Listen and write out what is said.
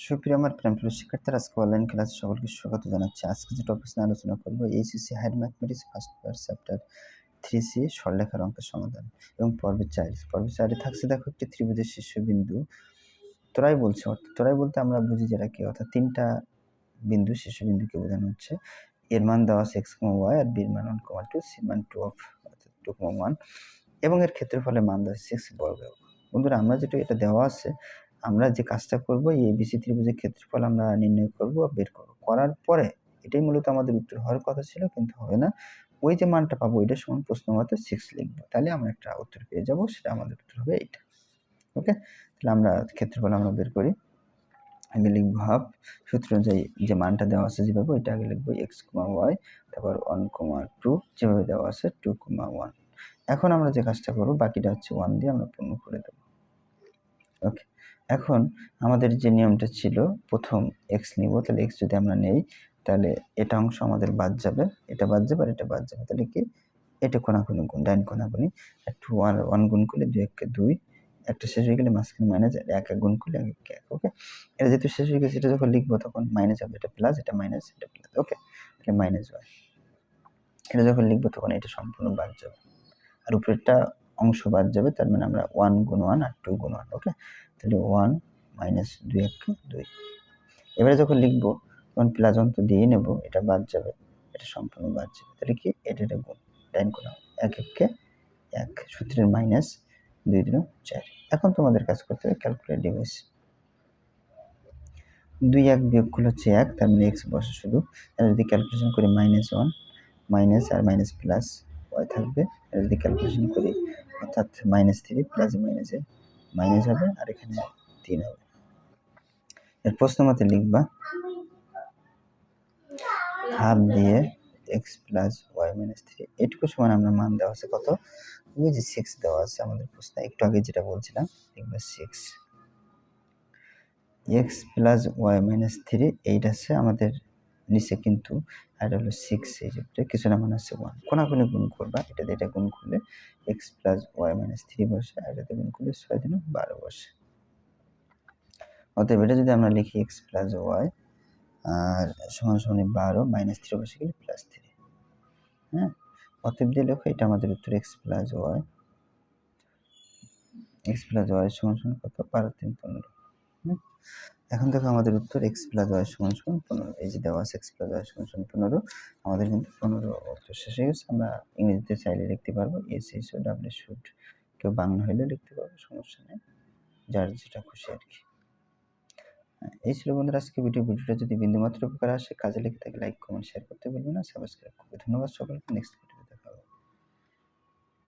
সুপ্রিয় আমার প্রিয় শিক্ষার্থীরা, আজকে অনলাইন ক্লাসে সকলকে স্বাগত জানাচ্ছি। আজকে যে টপিক নিয়ে আলোচনা করব, HSC higher mathematics first paper chapter 3C সরলরেখার অঙ্কের সমাধান এবং পর্বে 4 থাকছে। দেখো, একটি ত্রিভুজের শীর্ষবিন্দু ত্রয় বলছে। ত্রয় বলতে আমরা বুঝি যেটা কি, অর্থাৎ তিনটা বিন্দু শীর্ষবিন্দুকে বোঝানো হচ্ছে। এর মান দেওয়া আছে x,y, আর বির মান 1,2, সির মান 2 অর্থাৎ 2,1 এবং এর ক্ষেত্রফলের মান দেওয়া 6 বর্গ। বন্ধুরা, আমরা যেটা এটা দেওয়া আছে, আমরা যে কাজটা করব, এই এবিসি ত্রিভুজের ক্ষেত্রফল আমরা নির্ণয় করব, বের করব। করার পরে এটাই মূলত আমাদের উত্তর হওয়ার কথা ছিল, কিন্তু হবে না। ওই যে মানটা পাবো ওইটা সমান প্রশ্ন মতে 6 লিখবো, তাহলে আমরা একটা উত্তর পেয়ে যাব। সেটা আমাদের উত্তর হবে এইটা। ওকে, তাহলে আমরা ক্ষেত্রফল আমরা বের করি। আগে লিখবো হাফ, সূত্র অনুযায়ী যে মানটা দেওয়া আছে যেভাবে, ওইটা আগে লিখবো x,y, তারপর 1,2 যেভাবে দেওয়া আছে 2,1। এখন আমরা যে কাজটা করবো, বাকিটা হচ্ছে 1 দিয়ে আমরা পূর্ণ করে দেবো। ওকে, এখন আমাদের যে নিয়মটা ছিল, প্রথম x নিব, তাহলে x যদি আমরা নেই, তাহলে এটা অংশ আমাদের বাদ যাবে, এটা বাদ যাবে, আর এটা বাদ যাবে। তাহলে কি, এটা কোনাকুনি গুণ, ডাইন কোনাকুনি, 2 আর 1 গুণ করলে 2 1 2, একটা শেষ হয়ে গেলে মাঝখানে মাইনাস, 1 1 গুণ করলে 1 1। ওকে, এটা যেহেতু শেষ হয়ে গেছে, এটা যখন লিখবো তখন মাইনাস হবে, এটা প্লাস, এটা মাইনাস, এটা প্লাস। ওকে, তাহলে মাইনাস হয়। এটা যখন লিখবো তখন এটা সম্পূর্ণ বাদ যাবে, আর উপরেরটা অংশ বাদ যাবে। তার মানে আমরা 1 গুণ 1 আর 2 গুণ 1। ওকে, তাহলে 1 মাইনাস 2 1 2। এবারে যখন লিখবো তখন প্লাস অন্ত দিয়ে নেব, এটা বাদ যাবে, এটা সম্পূর্ণ বাদ যাবে। তাহলে কি, এটা গুণ, ডাইন কোণ 1 1 1, সূত্রের মাইনাস 2 2 4। এখন তোমাদের কাজ করতে হবে ক্যালকুলেট ডিভাইস। 2 1 বিয়োগ করলে হচ্ছে 1, তার মানে x বসে শুধু। আর যদি ক্যালকুলেশন করি -1 মাইনাস আর মাইনাস প্লাস y থাকবে। আর যদি ক্যালকুলেশন করি, অর্থাৎ -3 প্লাস মাইনাসে মাইনাস হবে, আর এখানে 3 হবে। এর প্রশ্ন মতে লিখবা হাফ দিয়ে x প্লাস y মাইনাস 3, এটুকু সমান আমরা মান দেওয়া আছে কত, ওই যে 6 দেওয়া আছে আমাদের প্রশ্নে, একটু আগে যেটা বলছিলাম, লিখবা 6 x প্লাস y মাইনাস 3, এইটা আছে আমাদের নিচে, কিন্তু আর হলো 6, এই যে কিছু না, মানে আছে 1। কোনাকুনি গুণ করবা, এটা দিয়ে এটা গুণ করলে x প্লাস y মাইনাস 3 বসে, আর এটাতে গুণ করলে 6 দিন 12 বসে। অতএব এটা যদি আমরা লিখি x প্লাস y আর সমান সমান 12 মাইনাস 3 বসে গেলে প্লাস 3। হ্যাঁ, অতএব দিয়ে লেখো, এটা আমাদের উত্তর x প্লাস y সমান সমান কত, 12 3 15। এখন দেখো আমাদের উত্তর x প্লাস y সমান সমান 15। এই যে দেওয়া আছে x প্লাস y সমান সমান 15, আমাদের কিন্তু 15 উত্তর শেষ হয়ে গেছে। আমরা ইংরেজিতে চাইলে লিখতে পারবো S S O W should, কেউ বাংলা হইলে লিখতে পারবো, সমস্যা নেই, যার যেটা খুশি আর কি। এই ছিল বন্ধুরা আজকে ভিডিওটা যদি বিন্দুমাত্র উপকার আসে, কাজে লেগে থাকে লাইক কমেন্ট শেয়ার করতে ভুলবেন না, সাবস্ক্রাইব করবে। ধন্যবাদ সকলকে। নেক্সট